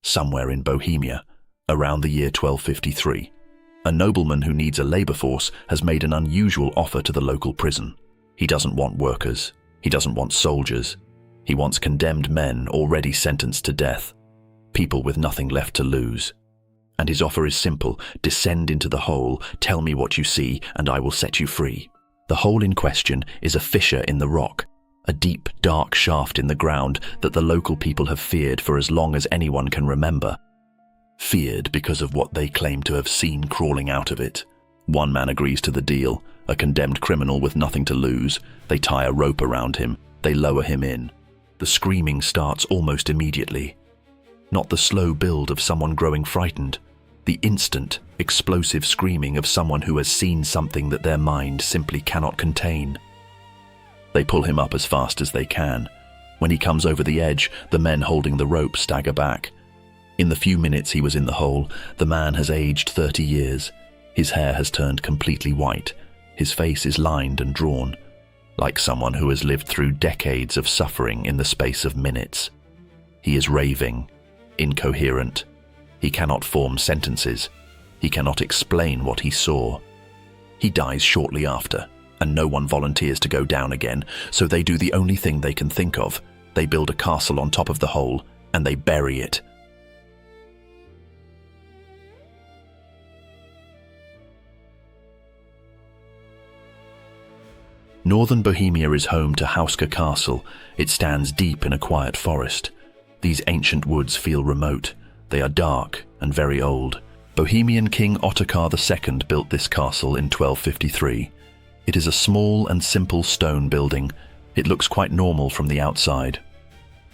somewhere in Bohemia, around the year 1253. A nobleman who needs a labor force has made an unusual offer to the local prison. He doesn't want workers. He doesn't want soldiers. He wants condemned men already sentenced to death, people with nothing left to lose. And his offer is simple: descend into the hole, tell me what you see, and I will set you free. The hole in question is a fissure in the rock, a deep, dark shaft in the ground that the local people have feared for as long as anyone can remember. Feared because of what they claim to have seen crawling out of it. One man agrees to the deal, a condemned criminal with nothing to lose. They tie a rope around him. They lower him in. The screaming starts almost immediately. Not the slow build of someone growing frightened. The instant, explosive screaming of someone who has seen something that their mind simply cannot contain. They pull him up as fast as they can. When he comes over the edge, the men holding the rope stagger back. In the few minutes he was in the hole, the man has aged 30 years. His hair has turned completely white. His face is lined and drawn, like someone who has lived through decades of suffering in the space of minutes. He is raving, incoherent. He cannot form sentences. He cannot explain what he saw. He dies shortly after, and no one volunteers to go down again, so they do the only thing they can think of. They build a castle on top of the hole, and they bury it. Northern Bohemia is home to Houska Castle. It stands deep in a quiet forest. These ancient woods feel remote. They are dark and very old. Bohemian King Ottokar II built this castle in 1253. It is a small and simple stone building. It looks quite normal from the outside.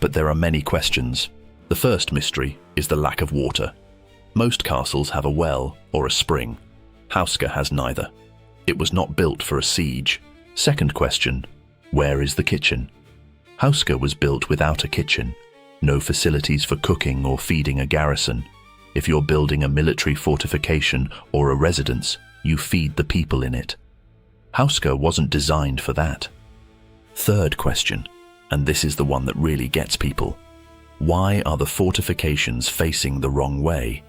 But there are many questions. The first mystery is the lack of water. Most castles have a well or a spring. Houska has neither. It was not built for a siege. Second question, where is the kitchen? Houska was built without a kitchen. No facilities for cooking or feeding a garrison. If you're building a military fortification or a residence, you feed the people in it. Houska wasn't designed for that. Third question, and this is the one that really gets people. Why are the fortifications facing the wrong way?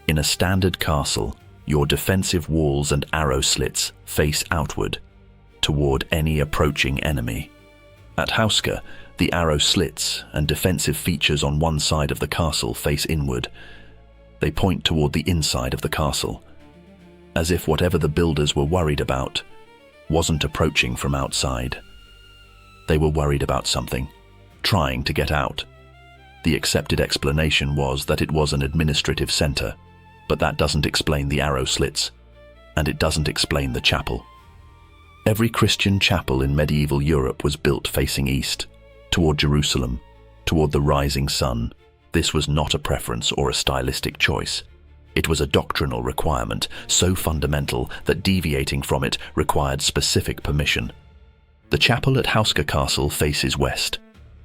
In a standard castle, your defensive walls and arrow slits face outward, toward any approaching enemy. At Houska, the arrow slits and defensive features on one side of the castle face inward. They point toward the inside of the castle, as if whatever the builders were worried about wasn't approaching from outside. They were worried about something, trying to get out. The accepted explanation was that it was an administrative center, but that doesn't explain the arrow slits, and it doesn't explain the chapel. Every Christian chapel in medieval Europe was built facing east, toward Jerusalem, toward the rising sun. This was not a preference or a stylistic choice. It was a doctrinal requirement, so fundamental that deviating from it required specific permission. The chapel at Houska Castle faces west.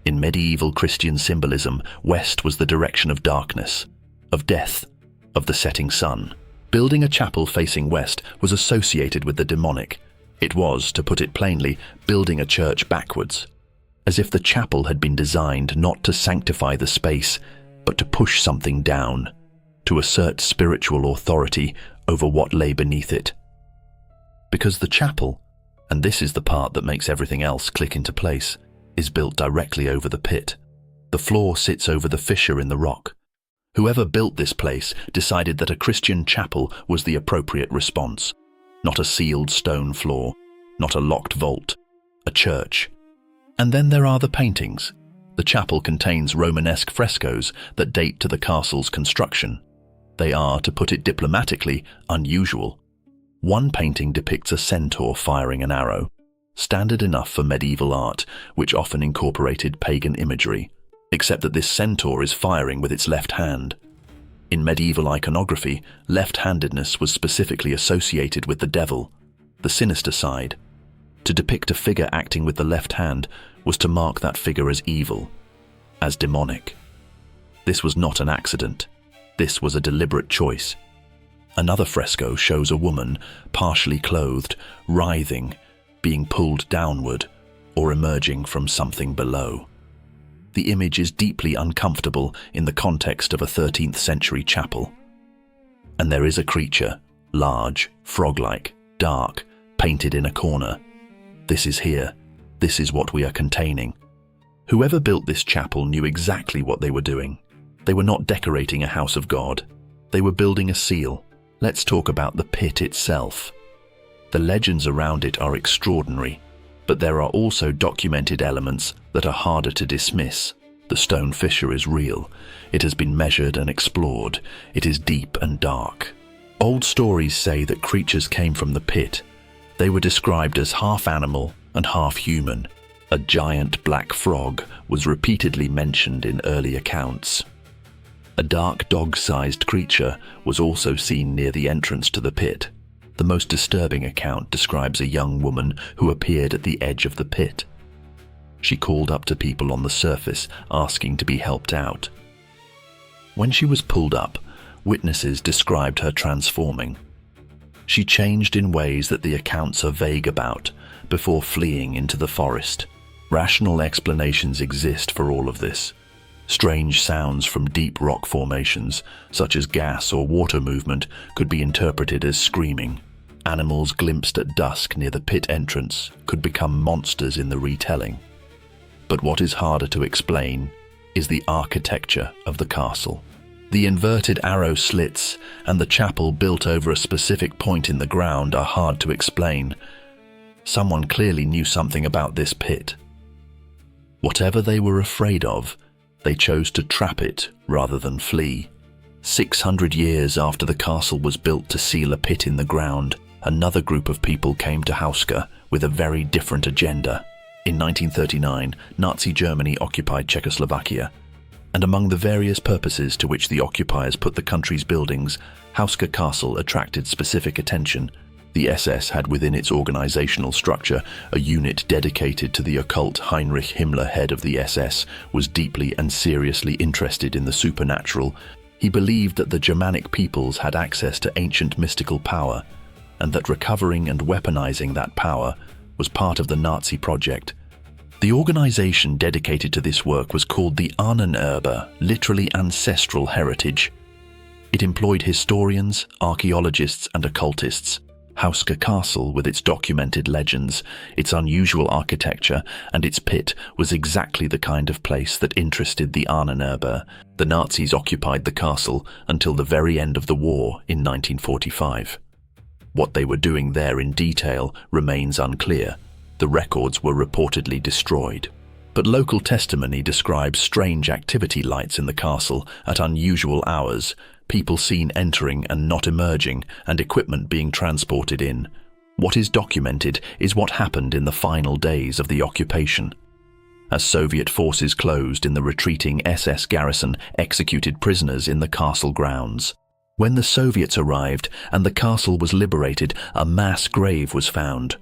In medieval Christian symbolism, west was the direction of darkness, of death, of the setting sun. Building a chapel facing west was associated with the demonic. It was, to put it plainly, building a church backwards, as if the chapel had been designed not to sanctify the space, but to push something down, to assert spiritual authority over what lay beneath it. Because the chapel, and this is the part that makes everything else click into place, is built directly over the pit. The floor sits over the fissure in the rock. Whoever built this place decided that a Christian chapel was the appropriate response. Not a sealed stone floor, not a locked vault, a church. And then there are the paintings. The chapel contains Romanesque frescoes that date to the castle's construction. They are, to put it diplomatically, unusual. One painting depicts a centaur firing an arrow, standard enough for medieval art, which often incorporated pagan imagery, except that this centaur is firing with its left hand. In medieval iconography, left-handedness was specifically associated with the devil, the sinister side. To depict a figure acting with the left hand was to mark that figure as evil, as demonic. This was not an accident. This was a deliberate choice. Another fresco shows a woman, partially clothed, writhing, being pulled downward, or emerging from something below. The image is deeply uncomfortable in the context of a 13th century chapel. And there is a creature, large, frog-like, dark, painted in a corner. This is here. This is what we are containing. Whoever built this chapel knew exactly what they were doing. They were not decorating a house of God. They were building a seal. Let's talk about the pit itself. The legends around it are extraordinary, but there are also documented elements that are harder to dismiss. The stone fissure is real. It has been measured and explored. It is deep and dark. Old stories say that creatures came from the pit. They were described as half animal and half human. A giant black frog was repeatedly mentioned in early accounts. A dark dog-sized creature was also seen near the entrance to the pit. The most disturbing account describes a young woman who appeared at the edge of the pit. She called up to people on the surface, asking to be helped out. When she was pulled up, witnesses described her transforming. She changed in ways that the accounts are vague about, before fleeing into the forest. Rational explanations exist for all of this. Strange sounds from deep rock formations, such as gas or water movement, could be interpreted as screaming. Animals glimpsed at dusk near the pit entrance could become monsters in the retelling. But what is harder to explain is the architecture of the castle. The inverted arrow slits and the chapel built over a specific point in the ground are hard to explain. Someone clearly knew something about this pit. Whatever they were afraid of, they chose to trap it rather than flee. 600 years after the castle was built to seal a pit in the ground, another group of people came to Houska with a very different agenda. In 1939, Nazi Germany occupied Czechoslovakia, and among the various purposes to which the occupiers put the country's buildings, Houska Castle attracted specific attention. The SS had within its organizational structure a unit dedicated to the occult. Heinrich Himmler, head of the SS, was deeply and seriously interested in the supernatural. He believed that the Germanic peoples had access to ancient mystical power, and that recovering and weaponizing that power was part of the Nazi project. The organization dedicated to this work was called the unanswered, literally ancestral heritage. It employed historians, archaeologists, and occultists. Houska Castle, with its documented legends, its unusual architecture, and its pit, was exactly the kind of place that interested the unanswered. The Nazis occupied the castle until the very end of the war in 1945. What they were doing there in detail remains unclear. The records were reportedly destroyed. But local testimony describes strange activity lights in the castle at unusual hours, people seen entering and not emerging, and equipment being transported in. What is documented is what happened in the final days of the occupation. As Soviet forces closed in, the retreating SS garrison executed prisoners in the castle grounds. When the Soviets arrived and the castle was liberated, a mass grave was found.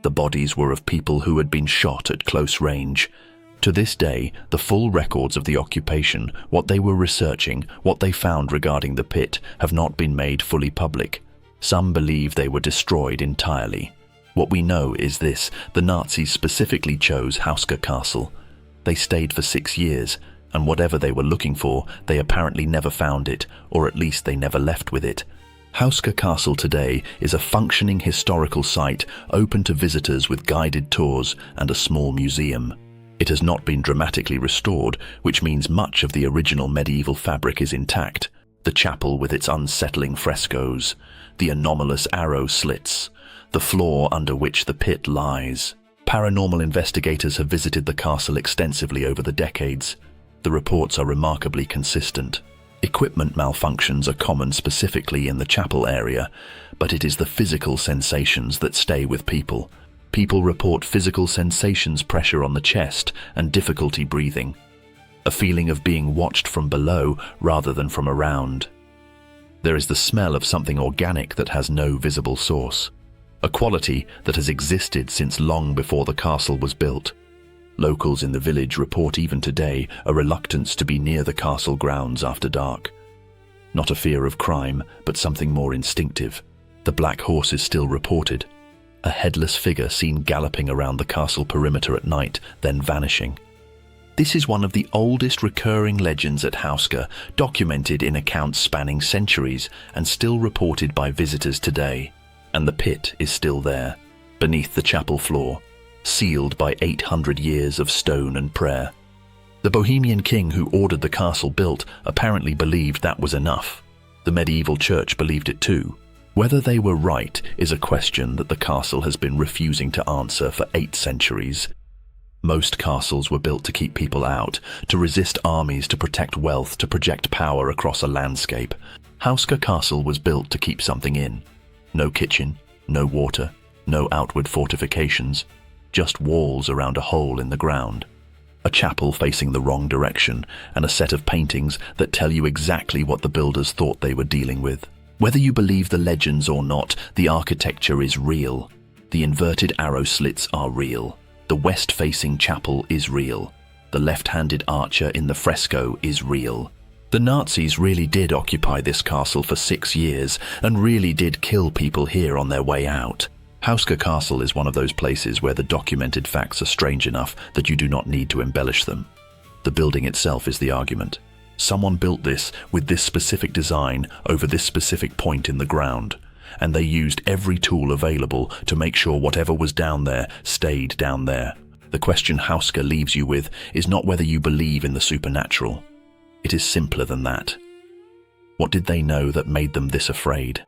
The bodies were of people who had been shot at close range. To this day, the full records of the occupation, what they were researching, what they found regarding the pit, have not been made fully public. Some believe they were destroyed entirely. What we know is this: the Nazis specifically chose Houska Castle. They stayed for 6 years, and whatever they were looking for, they apparently never found it, or at least they never left with it. Houska Castle today is a functioning historical site open to visitors with guided tours and a small museum. It has not been dramatically restored, which means much of the original medieval fabric is intact. The chapel with its unsettling frescoes, the anomalous arrow slits, the floor under which the pit lies. Paranormal investigators have visited the castle extensively over the decades. The reports are remarkably consistent. Equipment malfunctions are common specifically in the chapel area, but it is the physical sensations that stay with people. People report physical sensations, pressure on the chest, and difficulty breathing. A feeling of being watched from below rather than from around. There is the smell of something organic that has no visible source. A quality that has existed since long before the castle was built. Locals in the village report even today a reluctance to be near the castle grounds after dark. Not a fear of crime, but something more instinctive. The black horse is still reported. A headless figure seen galloping around the castle perimeter at night, then vanishing. This is one of the oldest recurring legends at Houska, documented in accounts spanning centuries and still reported by visitors today. And the pit is still there, beneath the chapel floor, sealed by 800 years of stone and prayer. The Bohemian king who ordered the castle built apparently believed that was enough. The medieval church believed it too. Whether they were right is a question that the castle has been refusing to answer for 8 centuries. Most castles were built to keep people out, to resist armies, to protect wealth, to project power across a landscape. Houska Castle was built to keep something in. No kitchen, no water, no outward fortifications, just walls around a hole in the ground. A chapel facing the wrong direction, and a set of paintings that tell you exactly what the builders thought they were dealing with. Whether you believe the legends or not, the architecture is real. The inverted arrow slits are real. The west-facing chapel is real. The left-handed archer in the fresco is real. The Nazis really did occupy this castle for 6 years and really did kill people here on their way out. Houska Castle is one of those places where the documented facts are strange enough that you do not need to embellish them. The building itself is the argument. Someone built this with this specific design over this specific point in the ground, and they used every tool available to make sure whatever was down there stayed down there. The question Houska leaves you with is not whether you believe in the supernatural. It is simpler than that. What did they know that made them this afraid?